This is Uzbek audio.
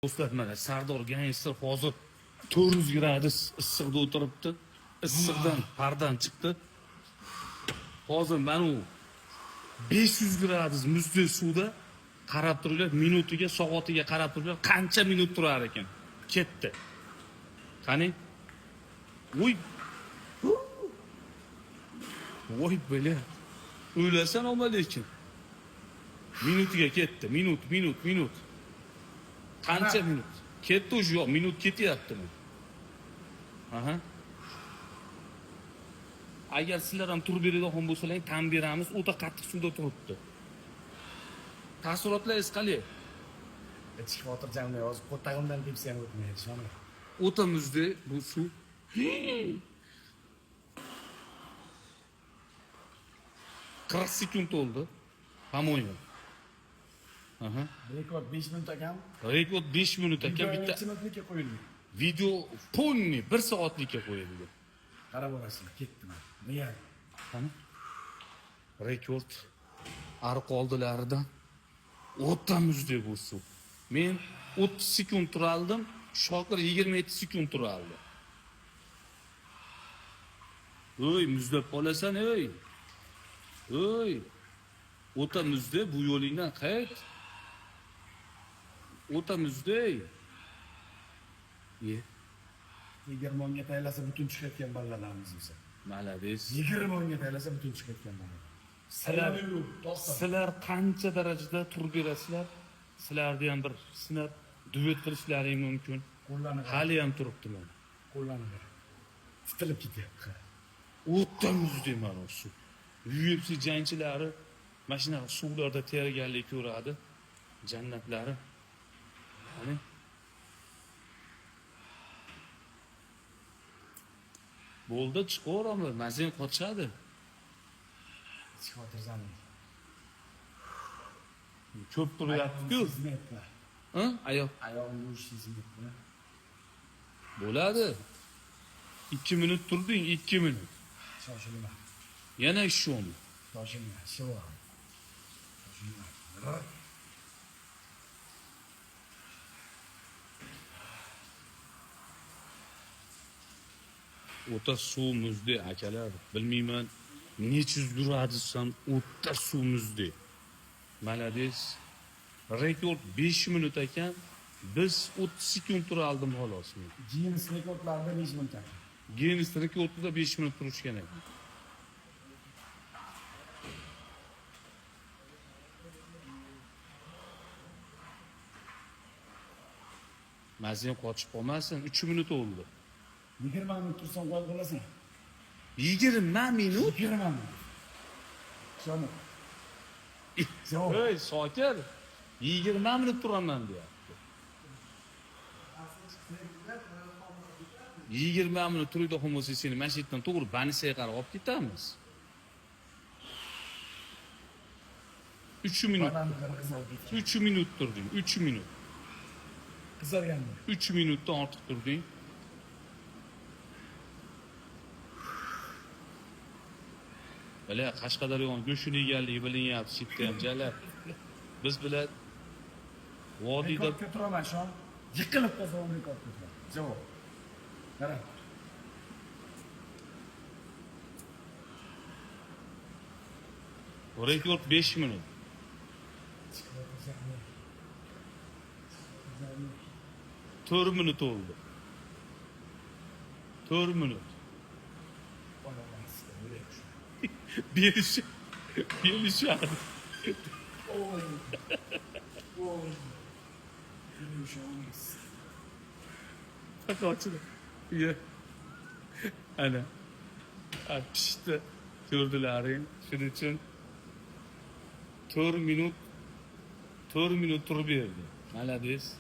Do'stlar, mana Sardor gangster hozir 400 gradus issiqda o'tiribdi. Issiqdan pardan chiqdi. Hozir mana u 500 gradus muzli suvda qarab turiblar, minutiga, soatiga qarab turiblar, qancha minut turar ekan. Ketdi. Qani? Voy. Voy bela. O'ylasan nima lekin. Minutiga ketdi. Minut. Qancha minut? Ketdi o'sha yo'q, minut ketyaptimi? Aha. Agar sizlar ham turib beradigan bo'lsalaring, tan beramiz, o'ta qattiq suvda turibdi. Taassurotlaringiz qanday? Ichki xotirjamlik hozir qo'tag'imdan tepsa ham o'tmaydi, ishonma. O'ta muzda bu suv. 40 sekund oldu. По-моему. Aha. Rekord 5 minut ekan. Rekord 5 minut ekan. Bitta minutlikka qo'yildi. video polni 1 soatlikka qo'yildi. Qarab olasizlar, ketdim. Real. Qani? Rekord ariq oldilaridan o'ta muzda bu suv. Men 30 sekund turaldim, Shokir 27 sekund turaldi. Oy, muzlab qolasan, ey. Oy. O'ta muzda, bu yo'lingdan qayt. O'ta muzda. Ye. 20 o'nga taylasa butun chiqayotgan bolalarimiz bo'lsa. Malades. 20 o'nga taylasa butun chiqayotgan bolalar. Sizlar qancha darajada turib berasizlar? Sizlarni ham bir sinab duet qilishlaring mumkin. Hali ham turibdi mana. Qo'llanib. Titilib ketyapti. O'ta muzda mana shu. UFC jangchilari mana shunaqa suvlarda tayyorgarlik ko'radi. Jannatlari. Qani? Bo'ldi, chiqaveramlar, mazin qochadi. Ichki xotirjamlik. Ko'p turyapti-ku. Ha? Ayog'im sezmayapti. Bo'ladi. 2 minut turding, 2 minut. Shoshilma. Yana shumi? Shoshilma, shivo. Shoshilma. O'ta suv muzda akalar, bilmayman necha gradus ham o'ta suv muzda. Malades. Rekord 5 minut ekan, biz 30 sekund turaldim xolos. Guinness rekordlarida 5 minut ekan. Guinness rekordida 5 minut turishgan ekan. Mazin qochib qolmasin, 3 minut oldi. 20 minut tursam qo'yib qolasan. 20 minut? 20 minut. Ishonib. Hey, Shokir. 20 minut turaman deyapti. 20 minut turida bo'lsa seni masjiddan to'g'ri Banisiga qarab olib ketamiz. 3 minut. 3 minut turding, 3 minut. Qizarganmi? 3 minutdan ortiq turding. Bala Qashqadaryoning go'shini eganligi bilinyapti, chipta ham jalab. Biz bilan vodiyda Rekordga turaman, shon. Yiqilib qolsam rekordga turaman. Javob. Qarang. rekord 5 minut. 4 minut oldu. 4 minut. Belişadi. Oy. Oy. Yumuşamaz. Bak açıldı. Ye. Ana. Pişti. Gördüler. Şunun için 4 minut tur berdi. Malades.